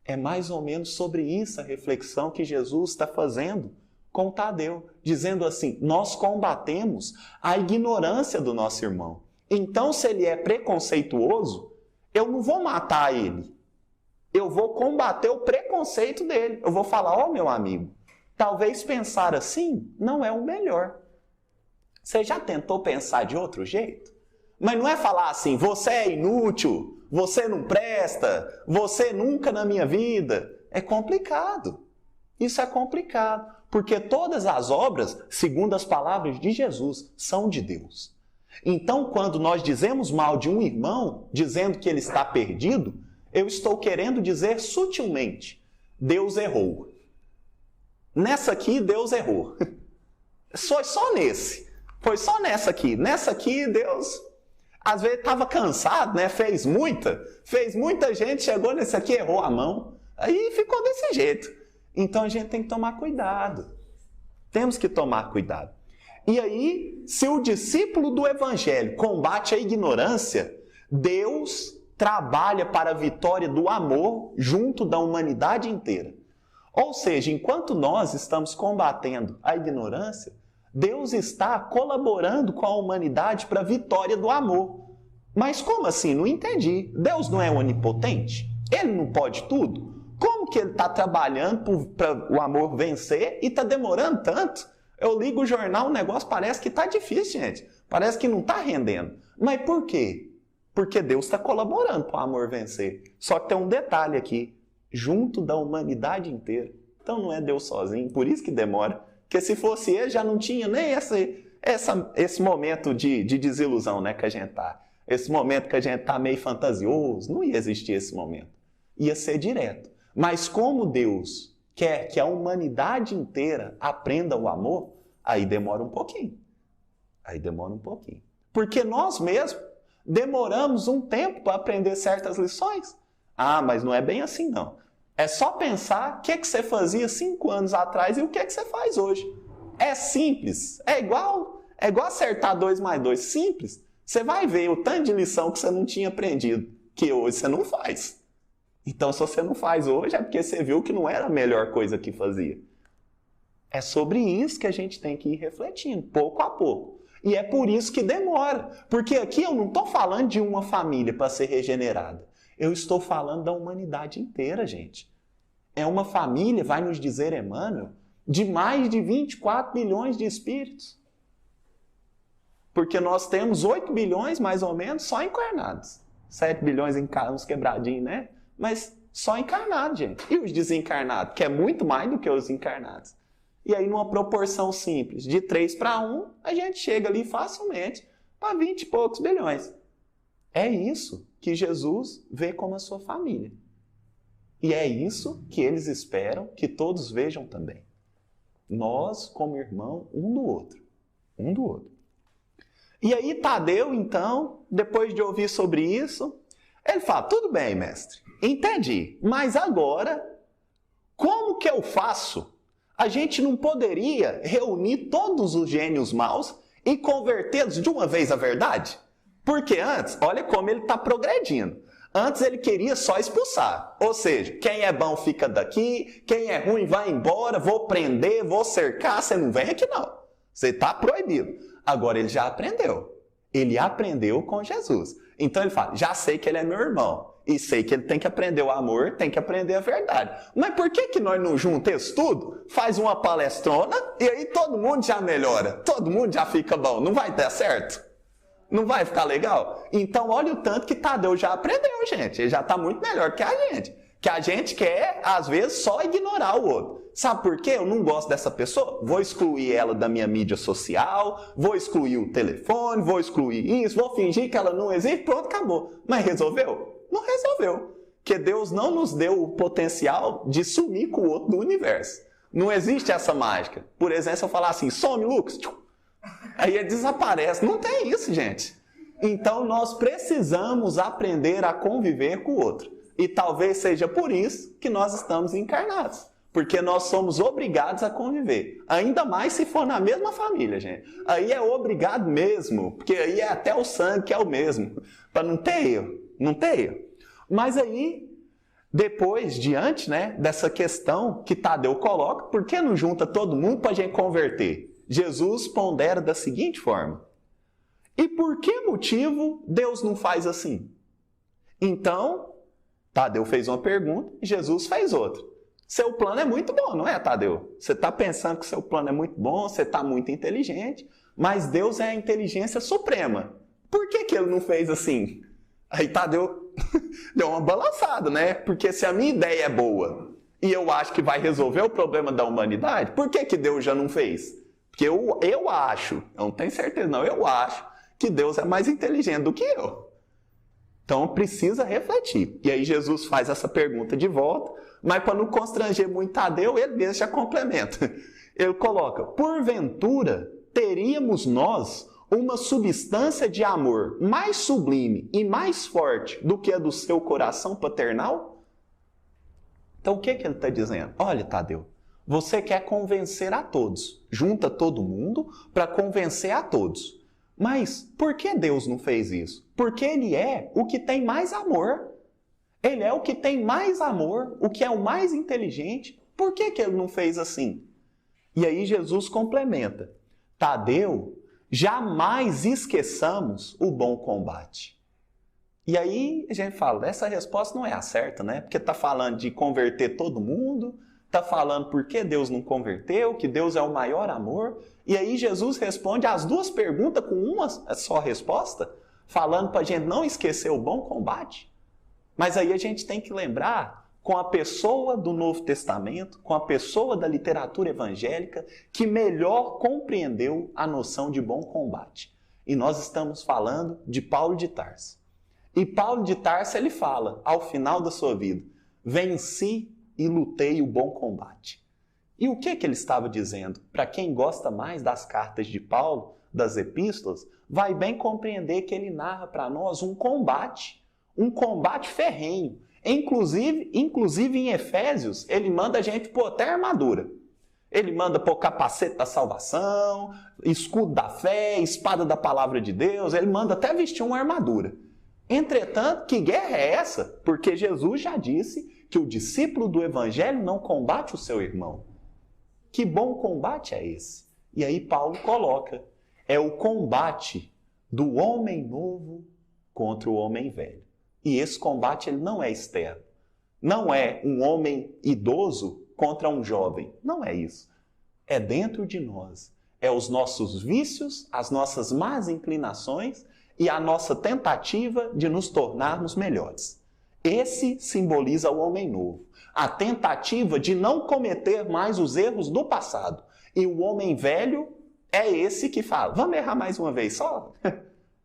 S1: É mais ou menos sobre isso a reflexão que Jesus está fazendo com Tadeu, dizendo assim, nós combatemos a ignorância do nosso irmão. Então, se ele é preconceituoso, eu não vou matar ele. Eu vou combater o preconceito dele. Eu vou falar, ó, meu amigo, talvez pensar assim não é o melhor. Você já tentou pensar de outro jeito? Mas não é falar assim, você é inútil, você não presta, você nunca na minha vida. É complicado. Isso é complicado, porque todas as obras, segundo as palavras de Jesus, são de Deus. Então, quando nós dizemos mal de um irmão, dizendo que ele está perdido, eu estou querendo dizer sutilmente, Deus errou. Nessa aqui, Deus errou. Foi só nesse. Foi só nessa aqui. Nessa aqui, Deus, às vezes, estava cansado, né? Fez muita gente, chegou nesse aqui, errou a mão. Aí ficou desse jeito. Então, a gente tem que tomar cuidado. Temos que tomar cuidado. E aí, se o discípulo do Evangelho combate a ignorância, Deus trabalha para a vitória do amor junto da humanidade inteira. Ou seja, enquanto nós estamos combatendo a ignorância, Deus está colaborando com a humanidade para a vitória do amor. Mas como assim? Não entendi. Deus não é onipotente? Ele não pode tudo? Como que ele está trabalhando para o amor vencer e está demorando tanto? Eu ligo o jornal, o negócio parece que está difícil, gente. Parece que não está rendendo. Mas por quê? Porque Deus está colaborando para o amor vencer. Só que tem um detalhe aqui. Junto da humanidade inteira. Então não é Deus sozinho, por isso que demora. Porque se fosse ele, já não tinha nem esse momento de desilusão, né, que a gente está. Esse momento que a gente está meio fantasioso, não ia existir esse momento. Ia ser direto. Mas como Deus quer que a humanidade inteira aprenda o amor, aí demora um pouquinho. Porque nós mesmos demoramos um tempo para aprender certas lições. Ah, mas não é bem assim não. É só pensar o que você fazia 5 anos atrás e o que você faz hoje. É simples. É igual acertar 2 mais 2. Simples. Você vai ver o tanto de lição que você não tinha aprendido, que hoje você não faz. Então, se você não faz hoje, é porque você viu que não era a melhor coisa que fazia. É sobre isso que a gente tem que ir refletindo, pouco a pouco. E é por isso que demora. Porque aqui eu não estou falando de uma família para ser regenerada. Eu estou falando da humanidade inteira, gente. É uma família, vai nos dizer Emmanuel, de mais de 24 bilhões de espíritos. Porque nós temos 8 bilhões, mais ou menos, só encarnados. 7 bilhões uns quebradinhos, né? Mas só encarnados, gente. E os desencarnados, que é muito mais do que os encarnados. E aí, numa proporção simples, de 3 para 1, a gente chega ali facilmente para 20 e poucos bilhões. É isso que Jesus vê como a sua família. E é isso que eles esperam que todos vejam também. Nós, como irmão, um do outro. E aí Tadeu, então, depois de ouvir sobre isso, ele fala, tudo bem, mestre, entendi, mas agora, como que eu faço? A gente não poderia reunir todos os gênios maus e convertê-los de uma vez à verdade? Porque antes, olha como ele está progredindo. Antes ele queria só expulsar. Ou seja, quem é bom fica daqui, quem é ruim vai embora, vou prender, vou cercar, você não vem aqui não. Você está proibido. Agora ele já aprendeu. Ele aprendeu com Jesus. Então ele fala, já sei que ele é meu irmão. E sei que ele tem que aprender o amor, tem que aprender a verdade. Mas por que nós não juntamos isso tudo? Faz uma palestrona e aí todo mundo já melhora. Todo mundo já fica bom. Não vai dar certo? Não vai ficar legal? Então olha o tanto que Tadeu já aprendeu, gente. Ele já está muito melhor que a gente. Que a gente quer, às vezes, só ignorar o outro. Sabe por quê? Eu não gosto dessa pessoa. Vou excluir ela da minha mídia social, vou excluir o telefone, vou excluir isso, vou fingir que ela não existe, pronto, acabou. Mas resolveu? Não resolveu. Porque Deus não nos deu o potencial de sumir com o outro do universo. Não existe essa mágica. Por exemplo, se eu falar assim, some, Lucas, aí ele desaparece. Não tem isso, gente. Então nós precisamos aprender a conviver com o outro. E talvez seja por isso que nós estamos encarnados. Porque nós somos obrigados a conviver. Ainda mais se for na mesma família, gente. Aí é obrigado mesmo. Porque aí é até o sangue que é o mesmo. Para não ter erro. Não ter erro. Mas aí, depois, diante, né, dessa questão que Tadeu coloca, por que não junta todo mundo para a gente converter? Jesus pondera da seguinte forma. E por que motivo Deus não faz assim? Então, Tadeu fez uma pergunta e Jesus fez outra. Seu plano é muito bom, não é, Tadeu? Você está pensando que seu plano é muito bom, você está muito inteligente, mas Deus é a inteligência suprema. Por que ele não fez assim? Aí Tadeu deu uma balançada, né? Porque se a minha ideia é boa e eu acho que vai resolver o problema da humanidade, por que Deus já não fez? Porque eu acho, eu não tenho certeza não, eu acho que Deus é mais inteligente do que eu. Então precisa refletir. E aí Jesus faz essa pergunta de volta, mas para não constranger muito Tadeu, ele mesmo já complementa. Ele coloca, porventura teríamos nós uma substância de amor mais sublime e mais forte do que a do seu coração paternal? Então o que ele está dizendo? Olha, Tadeu, você quer convencer a todos. Junta todo mundo para convencer a todos. Mas por que Deus não fez isso? Porque Ele é o que tem mais amor. Ele é o que tem mais amor, o que é o mais inteligente. Por que Ele não fez assim? E aí Jesus complementa. Tadeu, jamais esqueçamos o bom combate. E aí a gente fala, essa resposta não é a certa, né? Porque está falando de converter todo mundo, está falando por que Deus não converteu, que Deus é o maior amor. E aí Jesus responde as duas perguntas com uma só resposta, falando para a gente não esquecer o bom combate. Mas aí a gente tem que lembrar com a pessoa do Novo Testamento, com a pessoa da literatura evangélica, que melhor compreendeu a noção de bom combate. E nós estamos falando de Paulo de Tarso. E Paulo de Tarso, ele fala, ao final da sua vida, venci e lutei o bom combate. E o que ele estava dizendo? Para quem gosta mais das cartas de Paulo, das epístolas, vai bem compreender que ele narra para nós um combate ferrenho. Inclusive em Efésios, ele manda a gente pôr até armadura. Ele manda pôr capacete da salvação, escudo da fé, espada da palavra de Deus, ele manda até vestir uma armadura. Entretanto, que guerra é essa? Porque Jesus já disse que o discípulo do evangelho não combate o seu irmão. Que bom combate é esse? E aí Paulo coloca, é o combate do homem novo contra o homem velho. E esse combate ele não é externo. Não é um homem idoso contra um jovem. Não é isso. É dentro de nós. É os nossos vícios, as nossas más inclinações e a nossa tentativa de nos tornarmos melhores. Esse simboliza o homem novo. A tentativa de não cometer mais os erros do passado. E o homem velho é esse que fala, vamos errar mais uma vez só?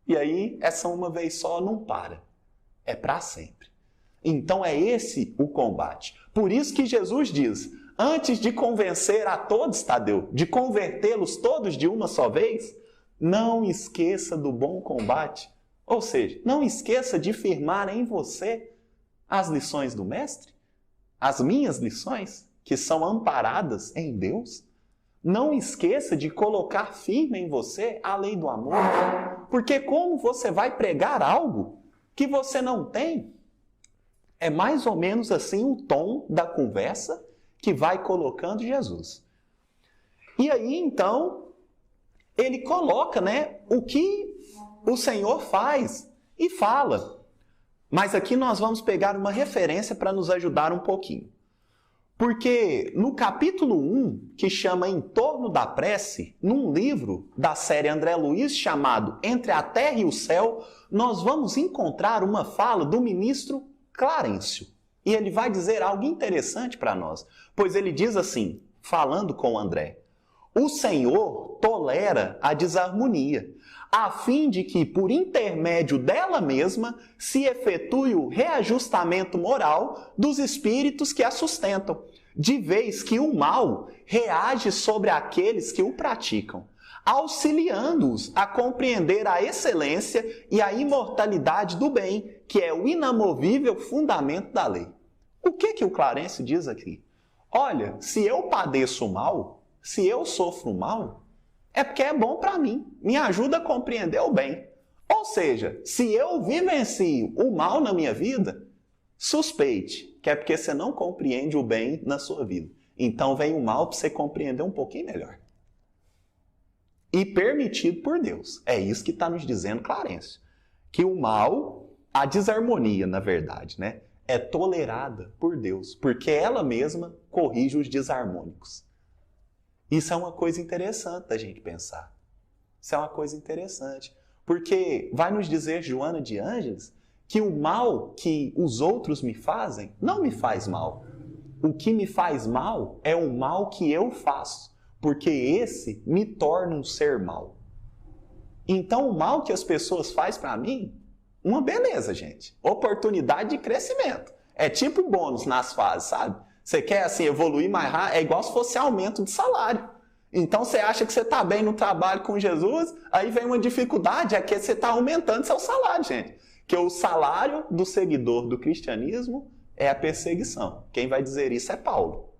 S1: E aí, essa uma vez só não para. É para sempre. Então é esse o combate. Por isso que Jesus diz, antes de convencer a todos, Tadeu, de convertê-los todos de uma só vez, não esqueça do bom combate. Ou seja, não esqueça de firmar em você as lições do Mestre, as minhas lições, que são amparadas em Deus. Não esqueça de colocar firme em você a lei do amor. Porque como você vai pregar algo que você não tem? É mais ou menos assim o tom da conversa que vai colocando Jesus. E aí, então, ele coloca, o que o Senhor faz e fala. Mas aqui nós vamos pegar uma referência para nos ajudar um pouquinho. Porque no capítulo 1, que chama Em Torno da Prece, num livro da série André Luiz chamado Entre a Terra e o Céu, nós vamos encontrar uma fala do ministro Clarencio. E ele vai dizer algo interessante para nós, pois ele diz assim, falando com André: o Senhor tolera a desarmonia, a fim de que, por intermédio dela mesma, se efetue o reajustamento moral dos espíritos que a sustentam, de vez que o mal reage sobre aqueles que o praticam, auxiliando-os a compreender a excelência e a imortalidade do bem, que é o inamovível fundamento da lei. O que o Clarencio diz aqui? Olha, se eu padeço mal, se eu sofro mal, é porque é bom para mim, me ajuda a compreender o bem. Ou seja, se eu vivencio o mal na minha vida, suspeite que é porque você não compreende o bem na sua vida. Então vem o mal para você compreender um pouquinho melhor. E permitido por Deus. É isso que está nos dizendo Clarencio. Que o mal, a desarmonia, na verdade, né, é tolerada por Deus, porque ela mesma corrige os desarmônicos. Isso é uma coisa interessante da gente pensar. Isso é uma coisa interessante. Porque vai nos dizer Joana de Ângeles que o mal que os outros me fazem não me faz mal. O que me faz mal é o mal que eu faço, porque esse me torna um ser mau. Então o mal que as pessoas fazem para mim, uma beleza, gente. Oportunidade de crescimento. É tipo bônus nas fases, sabe? Você quer assim evoluir mais rápido, é igual se fosse aumento de salário. Então você acha que você está bem no trabalho com Jesus, aí vem uma dificuldade, é que você está aumentando seu salário, gente. Que o salário do seguidor do cristianismo é a perseguição. Quem vai dizer isso é Paulo.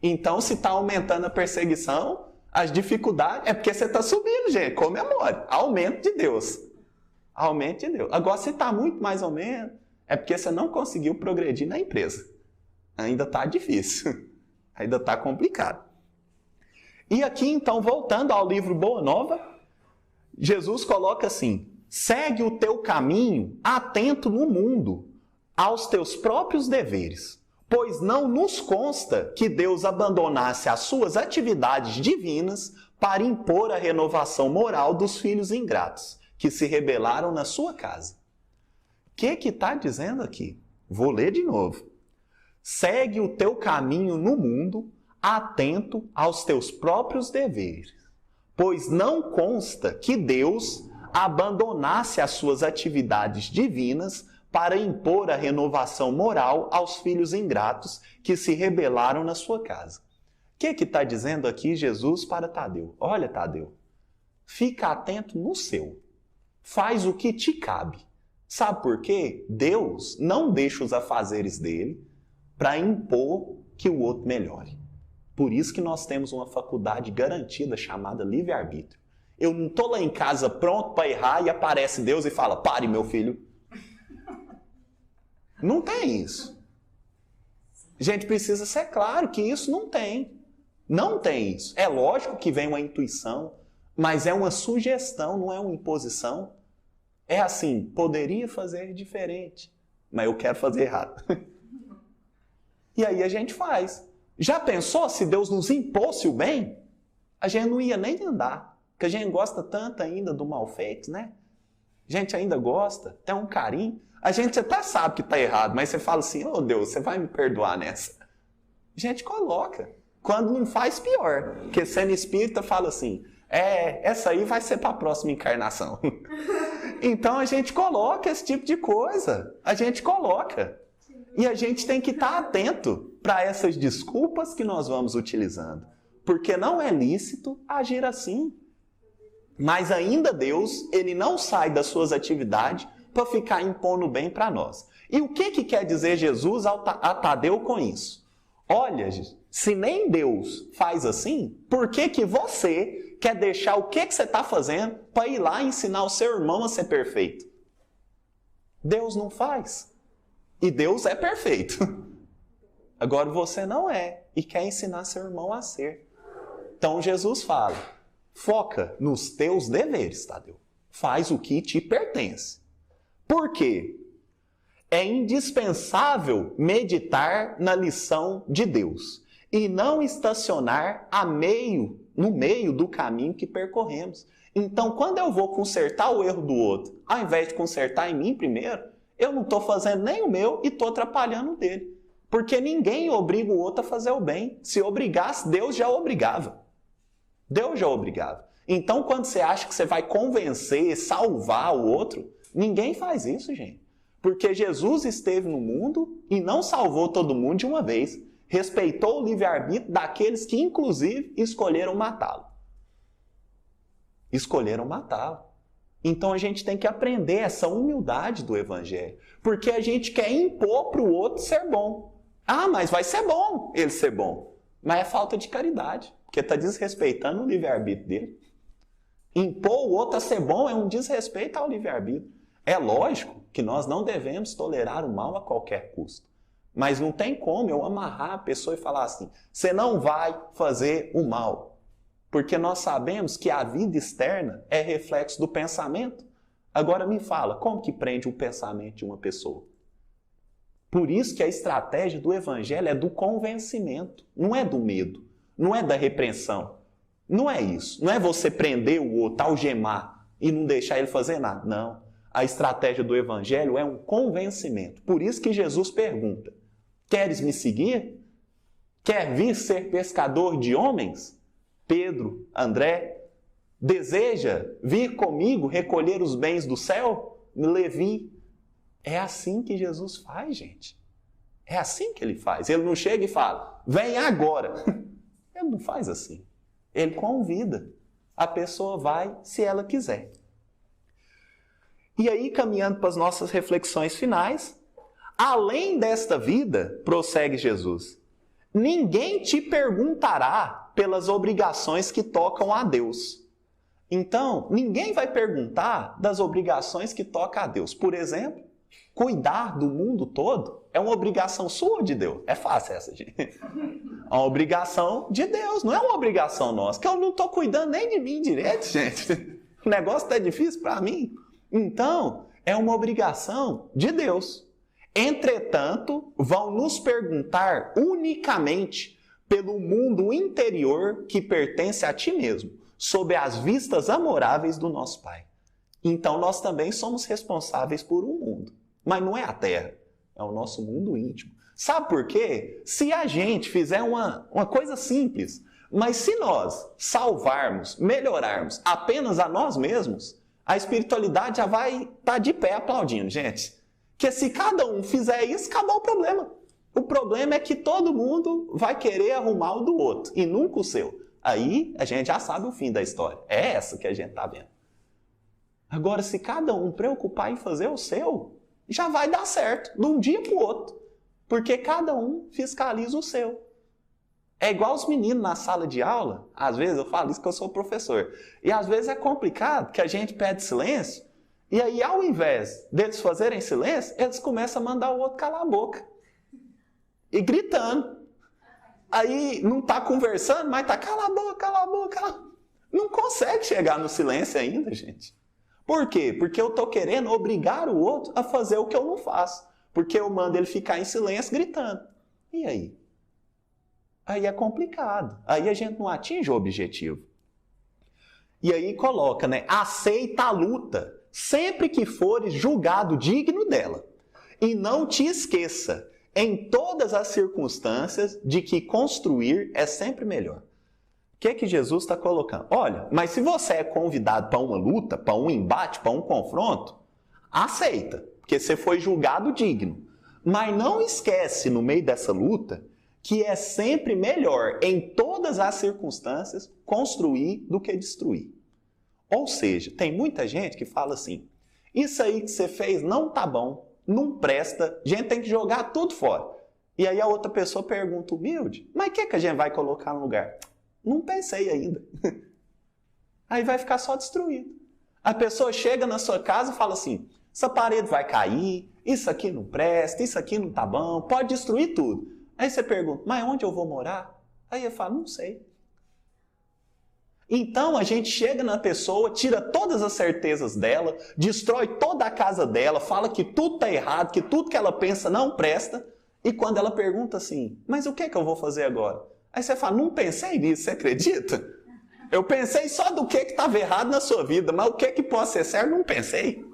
S1: Então se está aumentando a perseguição, as dificuldades, é porque você está subindo, gente. Comemore. Aumento de Deus. Aumento de Deus. Agora se está muito mais ou menos, é porque você não conseguiu progredir na empresa. Ainda está difícil, ainda está complicado. E aqui, então, voltando ao livro Boa Nova, Jesus coloca assim: segue o teu caminho atento no mundo, aos teus próprios deveres, pois não nos consta que Deus abandonasse as suas atividades divinas para impor a renovação moral dos filhos ingratos, que se rebelaram na sua casa. O que está dizendo aqui? Vou ler de novo. Segue o teu caminho no mundo, atento aos teus próprios deveres, pois não consta que Deus abandonasse as suas atividades divinas para impor a renovação moral aos filhos ingratos que se rebelaram na sua casa. O que está dizendo aqui Jesus para Tadeu? Olha, Tadeu, fica atento no seu. Faz o que te cabe. Sabe por quê? Deus não deixa os afazeres dele para impor que o outro melhore. Por isso que nós temos uma faculdade garantida chamada livre-arbítrio. Eu não estou lá em casa pronto para errar e aparece Deus e fala: pare, meu filho. Não tem isso. A gente precisa ser claro que isso não tem. Não tem isso. É lógico que vem uma intuição, mas é uma sugestão, não é uma imposição. É assim, poderia fazer diferente, mas eu quero fazer errado. E aí a gente faz. Já pensou se Deus nos impôsse o bem? A gente não ia nem andar, porque a gente gosta tanto ainda do mal feito, né? A gente ainda gosta, tem um carinho. A gente até sabe que está errado, mas você fala assim: oh Deus, você vai me perdoar nessa? A gente coloca. Quando não faz, pior. Porque sendo espírita fala assim: essa aí vai ser para a próxima encarnação. Então a gente coloca esse tipo de coisa. A gente coloca. E a gente tem que estar atento para essas desculpas que nós vamos utilizando. Porque não é lícito agir assim. Mas ainda Deus, ele não sai das suas atividades para ficar impondo bem para nós. E o que quer dizer Jesus a Tadeu com isso? Olha, se nem Deus faz assim, por que você quer deixar o que você está fazendo para ir lá ensinar o seu irmão a ser perfeito? Deus não faz. E Deus é perfeito. Agora você não é e quer ensinar seu irmão a ser. Então Jesus fala: foca nos teus deveres, Tadeu. Faz o que te pertence. Por quê? é indispensável meditar na lição de Deus e não estacionar no meio do caminho que percorremos. Então, quando eu vou consertar o erro do outro, ao invés de consertar em mim primeiro, eu não estou fazendo nem o meu e estou atrapalhando o dele. Porque ninguém obriga o outro a fazer o bem. Se obrigasse, Deus já obrigava. Deus já obrigava. Então, quando você acha que você vai convencer, salvar o outro, ninguém faz isso, gente. Porque Jesus esteve no mundo e não salvou todo mundo de uma vez. Respeitou o livre-arbítrio daqueles que, inclusive, escolheram matá-lo. Escolheram matá-lo. Então a gente tem que aprender essa humildade do Evangelho. Porque a gente quer impor para o outro ser bom. Ah, mas vai ser bom ele ser bom. Mas é falta de caridade. Porque está desrespeitando o livre-arbítrio dele. Impor o outro a ser bom é um desrespeito ao livre-arbítrio. É lógico que nós não devemos tolerar o mal a qualquer custo. Mas não tem como eu amarrar a pessoa e falar assim, você não vai fazer o mal. Porque nós sabemos que a vida externa é reflexo do pensamento. Agora me fala, como que prende o pensamento de uma pessoa? Por isso que a estratégia do Evangelho é do convencimento, não é do medo, não é da repreensão. Não é isso. Não é você prender o outro, algemar e não deixar ele fazer nada. Não. A estratégia do Evangelho é um convencimento. Por isso que Jesus pergunta, queres me seguir? Quer vir ser pescador de homens? Pedro, André, deseja vir comigo recolher os bens do céu? Levi. É assim que Jesus faz, gente. É assim que ele faz. Ele não chega e fala, vem agora. Ele não faz assim. Ele convida. A pessoa vai se ela quiser. E aí, caminhando para as nossas reflexões finais, além desta vida, prossegue Jesus, ninguém te perguntará pelas obrigações que tocam a Deus. Então, ninguém vai perguntar das obrigações que tocam a Deus. Por exemplo, cuidar do mundo todo é uma obrigação sua ou de Deus? É fácil essa, gente. É uma obrigação de Deus, não é uma obrigação nossa, que eu não estou cuidando nem de mim direito, gente. O negócio está difícil para mim. Então, é uma obrigação de Deus. Entretanto, vão nos perguntar unicamente pelo mundo interior que pertence a ti mesmo, sob as vistas amoráveis do nosso Pai. Então, nós também somos responsáveis por um mundo. Mas não é a Terra, é o nosso mundo íntimo. Sabe por quê? Se a gente fizer uma coisa simples, mas se nós salvarmos, melhorarmos apenas a nós mesmos, a espiritualidade já vai estar de pé aplaudindo, gente. Porque se cada um fizer isso, acabou o problema. O problema é que todo mundo vai querer arrumar o do outro e nunca o seu. Aí a gente já sabe o fim da história. É essa que a gente está vendo. Agora, se cada um preocupar em fazer o seu, já vai dar certo, de um dia para o outro. Porque cada um fiscaliza o seu. É igual os meninos na sala de aula. Às vezes eu falo isso que eu sou professor. E às vezes é complicado, que a gente pede silêncio. E aí, ao invés deles fazerem silêncio, eles começam a mandar o outro calar a boca. E gritando. Aí não está conversando, mas está cala a boca, cala a boca. Cala a boca. Não consegue chegar no silêncio ainda, gente. Por quê? Porque eu estou querendo obrigar o outro a fazer o que eu não faço. Porque eu mando ele ficar em silêncio gritando. E aí? Aí é complicado. Aí a gente não atinge o objetivo. E aí coloca, né? Aceita a luta, sempre que fores julgado digno dela. E não te esqueça, em todas as circunstâncias, de que construir é sempre melhor. O que é que Jesus está colocando? Olha, mas se você é convidado para uma luta, para um embate, para um confronto, aceita, porque você foi julgado digno. Mas não esquece, no meio dessa luta, que é sempre melhor, em todas as circunstâncias, construir do que destruir. Ou seja, tem muita gente que fala assim, isso aí que você fez não tá bom, não presta, a gente tem que jogar tudo fora. E aí a outra pessoa pergunta humilde, mas o que a gente vai colocar no lugar? Não pensei ainda. Aí vai ficar só destruído. A pessoa chega na sua casa e fala assim, essa parede vai cair, isso aqui não presta, isso aqui não tá bom, pode destruir tudo. Aí você pergunta, mas onde eu vou morar? Aí ele fala, não sei. Então a gente chega na pessoa, tira todas as certezas dela, destrói toda a casa dela, fala que tudo está errado, que tudo que ela pensa não presta. E quando ela pergunta assim, mas o que é que eu vou fazer agora? Aí você fala, não pensei nisso, você acredita? Eu pensei só do que estava errado na sua vida, mas o que pode ser certo, não pensei.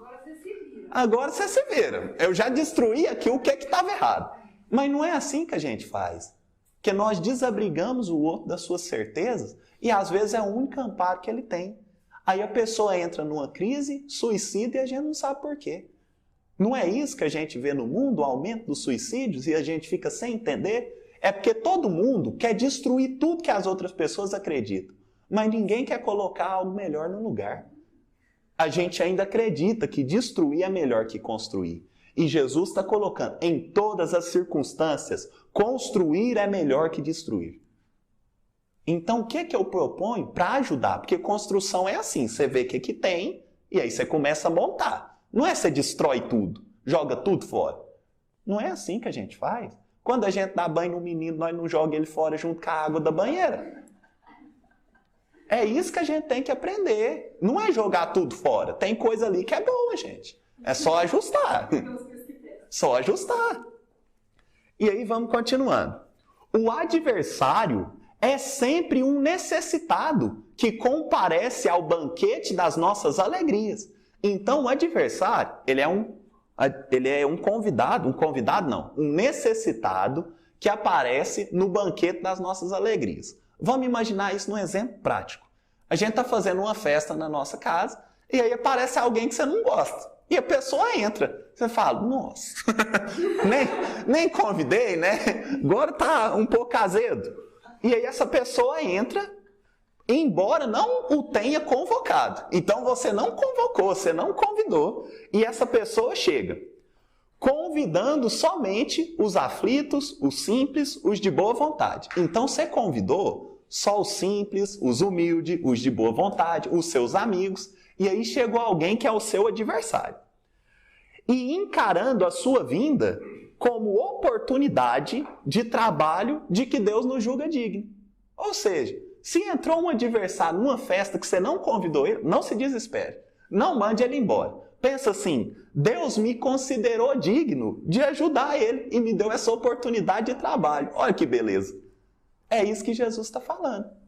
S1: Agora você se vira. Eu já destruí aqui o que estava errado. Mas não é assim que a gente faz. Porque nós desabrigamos o outro das suas certezas e às vezes é o único amparo que ele tem. Aí a pessoa entra numa crise, suicida e a gente não sabe por quê. Não é isso que a gente vê no mundo, o aumento dos suicídios, e a gente fica sem entender? É porque todo mundo quer destruir tudo que as outras pessoas acreditam, mas ninguém quer colocar algo melhor no lugar. A gente ainda acredita que destruir é melhor que construir. E Jesus está colocando, em todas as circunstâncias, construir é melhor que destruir. Então, o que eu proponho para ajudar? Porque construção é assim, você vê o que tem, e aí você começa a montar. Não é você destrói tudo, joga tudo fora. Não é assim que a gente faz. Quando a gente dá banho no menino, nós não jogamos ele fora junto com a água da banheira. É isso que a gente tem que aprender. Não é jogar tudo fora. Tem coisa ali que é boa, gente. É só ajustar. Só ajustar. E aí vamos continuando. O adversário é sempre um necessitado que comparece ao banquete das nossas alegrias. Então o adversário, ele é um convidado, um necessitado que aparece no banquete das nossas alegrias. Vamos imaginar isso num exemplo prático. A gente está fazendo uma festa na nossa casa e aí aparece alguém que você não gosta. E a pessoa entra. Você fala, nossa, nem convidei, né? Agora tá um pouco azedo. E aí essa pessoa entra, embora não o tenha convocado. Então você não convocou, você não convidou. E essa pessoa chega, convidando somente os aflitos, os simples, os de boa vontade. Então você convidou só os simples, os humildes, os de boa vontade, os seus amigos. E aí chegou alguém que é o seu adversário. E encarando a sua vinda como oportunidade de trabalho de que Deus nos julga digno. Ou seja, se entrou um adversário numa festa que você não convidou ele, não se desespere. Não mande ele embora. Pensa assim, Deus me considerou digno de ajudar ele e me deu essa oportunidade de trabalho. Olha que beleza. É isso que Jesus está falando.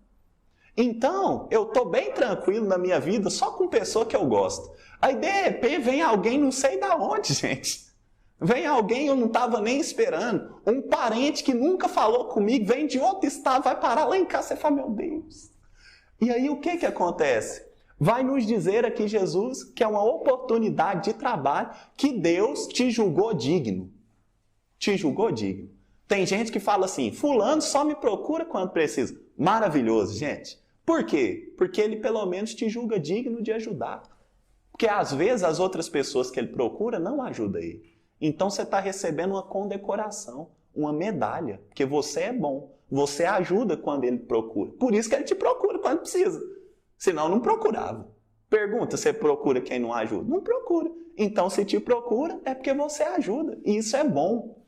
S1: Então, eu estou bem tranquilo na minha vida só com pessoa que eu gosto. Aí, de repente, vem alguém não sei da onde, gente. Vem alguém eu não estava nem esperando. Um parente que nunca falou comigo, vem de outro estado, vai parar lá em casa. Você fala, meu Deus. E aí, o que acontece? Vai nos dizer aqui Jesus que é uma oportunidade de trabalho que Deus te julgou digno. Te julgou digno. Tem gente que fala assim, fulano só me procura quando precisa. Maravilhoso, gente. Por quê? Porque ele pelo menos te julga digno de ajudar. Porque às vezes as outras pessoas que ele procura não ajudam ele. Então você está recebendo uma condecoração, uma medalha, porque você é bom. Você ajuda quando ele procura. Por isso que ele te procura quando precisa. Senão não procurava. Pergunta, você procura quem não ajuda? Não procura. Então se te procura é porque você ajuda. E isso é bom.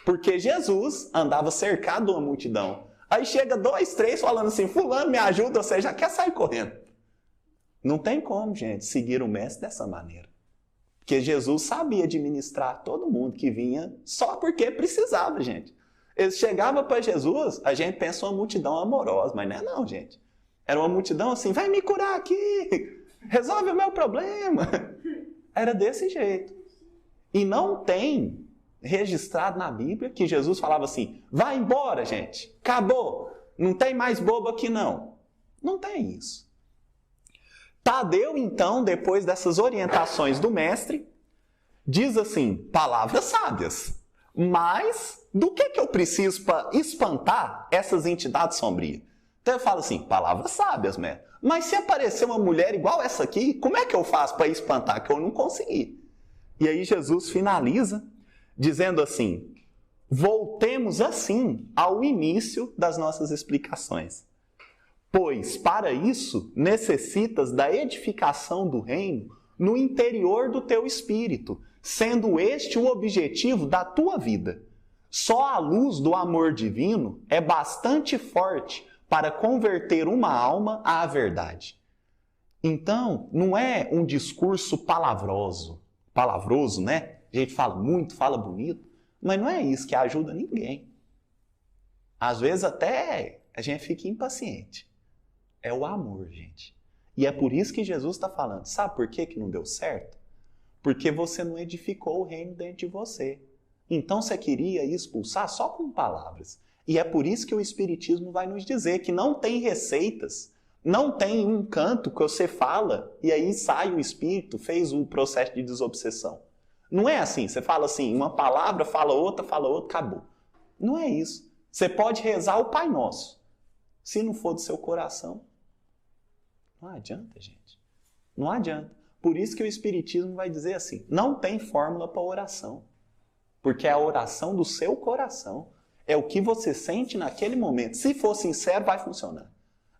S1: Porque Jesus andava cercado de uma multidão. Aí chega 2, 3 falando assim, fulano me ajuda, você já quer sair correndo. Não tem como, gente, seguir o mestre dessa maneira. Porque Jesus sabia administrar todo mundo que vinha só porque precisava, gente. Eles chegavam para Jesus, a gente pensa uma multidão amorosa, mas não é não, gente. Era uma multidão assim, vai me curar aqui, resolve o meu problema. Era desse jeito. E não tem registrado na Bíblia que Jesus falava assim, vai embora, gente, acabou, não tem mais bobo aqui não. Não tem isso. Tadeu, então, depois dessas orientações do mestre, diz assim, palavras sábias, mas do que eu preciso para espantar essas entidades sombrias? Então eu falo assim, palavras sábias, mestre, mas se aparecer uma mulher igual essa aqui, como é que eu faço para espantar que eu não consegui? E aí Jesus finaliza dizendo assim, voltemos assim ao início das nossas explicações. Pois, para isso, necessitas da edificação do reino no interior do teu espírito, sendo este o objetivo da tua vida. Só a luz do amor divino é bastante forte para converter uma alma à verdade. Então, não é um discurso palavroso, né? A gente fala muito, fala bonito, mas não é isso que ajuda ninguém. Às vezes até a gente fica impaciente. É o amor, gente. E é por isso que Jesus está falando. Sabe por que não deu certo? Porque você não edificou o reino dentro de você. Então você queria expulsar só com palavras. E é por isso que o Espiritismo vai nos dizer que não tem receitas, não tem um canto que você fala e aí sai o Espírito, fez o processo de desobsessão. Não é assim. Você fala assim, uma palavra, fala outra, acabou. Não é isso. Você pode rezar o Pai Nosso. Se não for do seu coração, não adianta, gente. Não adianta. Por isso que o Espiritismo vai dizer assim, não tem fórmula para oração. Porque é a oração do seu coração. É o que você sente naquele momento. Se for sincero, vai funcionar.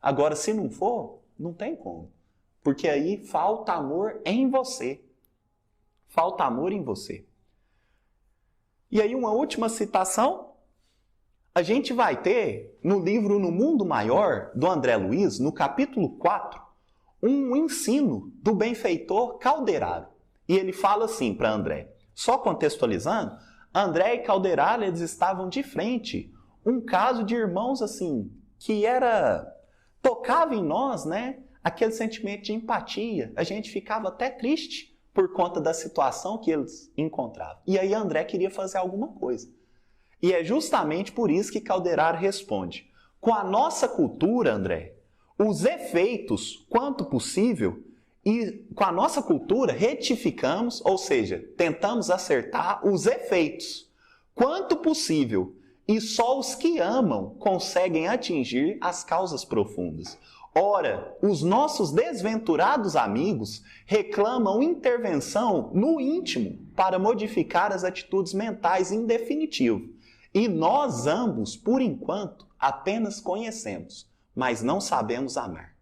S1: Agora, se não for, não tem como. Porque aí falta amor em você. Falta amor em você. E aí uma última citação. A gente vai ter no livro No Mundo Maior, do André Luiz, no capítulo 4, um ensino do benfeitor Calderaro. E ele fala assim para André, só contextualizando, André e Calderaro, eles estavam de frente, um caso de irmãos assim, que tocava em nós, né, aquele sentimento de empatia. A gente ficava até triste por conta da situação que eles encontravam. E aí André queria fazer alguma coisa. E é justamente por isso que Calderaro responde, com a nossa cultura, André, os efeitos, quanto possível, e com a nossa cultura retificamos, ou seja, tentamos acertar os efeitos, quanto possível, e só os que amam conseguem atingir as causas profundas. Ora, os nossos desventurados amigos reclamam intervenção no íntimo para modificar as atitudes mentais em definitivo. E nós ambos, por enquanto, apenas conhecemos, mas não sabemos amar.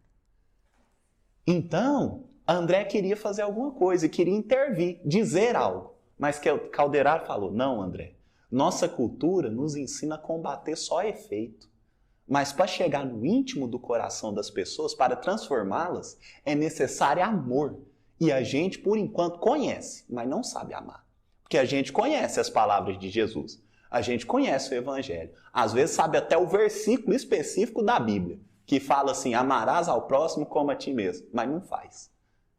S1: Então, André queria fazer alguma coisa, queria intervir, dizer algo. Mas Calderaro falou, não, André, nossa cultura nos ensina a combater só efeito. Mas para chegar no íntimo do coração das pessoas, para transformá-las, é necessário amor. E a gente, por enquanto, conhece, mas não sabe amar. Porque a gente conhece as palavras de Jesus. A gente conhece o Evangelho. Às vezes sabe até o versículo específico da Bíblia, que fala assim, amarás ao próximo como a ti mesmo, mas não faz.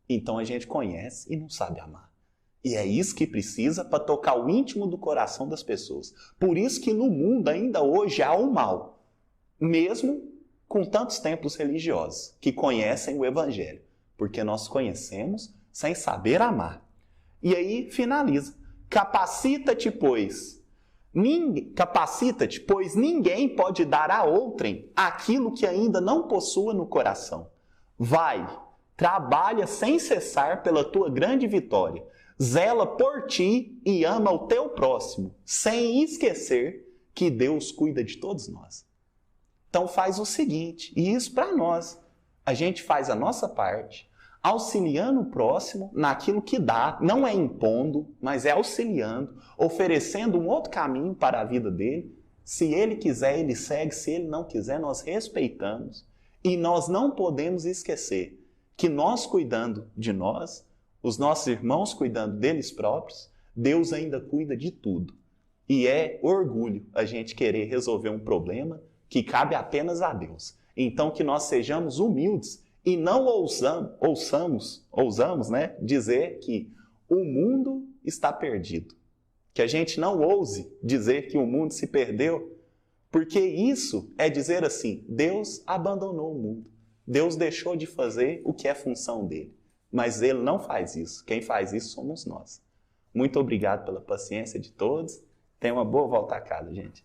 S1: Então a gente conhece e não sabe amar. E é isso que precisa para tocar o íntimo do coração das pessoas. Por isso que no mundo ainda hoje há o mal, mesmo com tantos templos religiosos que conhecem o Evangelho, porque nós conhecemos sem saber amar. E aí finaliza, capacita-te, pois ninguém pode dar a outrem aquilo que ainda não possua no coração. Vai, trabalha sem cessar pela tua grande vitória. Zela por ti e ama o teu próximo, sem esquecer que Deus cuida de todos nós. Então faz o seguinte, e isso para nós. A gente faz a nossa parte, auxiliando o próximo naquilo que dá, não é impondo, mas é auxiliando, oferecendo um outro caminho para a vida dele. Se ele quiser, ele segue, se ele não quiser, nós respeitamos. E nós não podemos esquecer que nós cuidando de nós, os nossos irmãos cuidando deles próprios, Deus ainda cuida de tudo. E é orgulho a gente querer resolver um problema que cabe apenas a Deus. Então que nós sejamos humildes e não ousamos, né, dizer que o mundo está perdido. Que a gente não ouse dizer que o mundo se perdeu, porque isso é dizer assim, Deus abandonou o mundo. Deus deixou de fazer o que é função dele. Mas ele não faz isso. Quem faz isso somos nós. Muito obrigado pela paciência de todos. Tenha uma boa volta a casa, gente.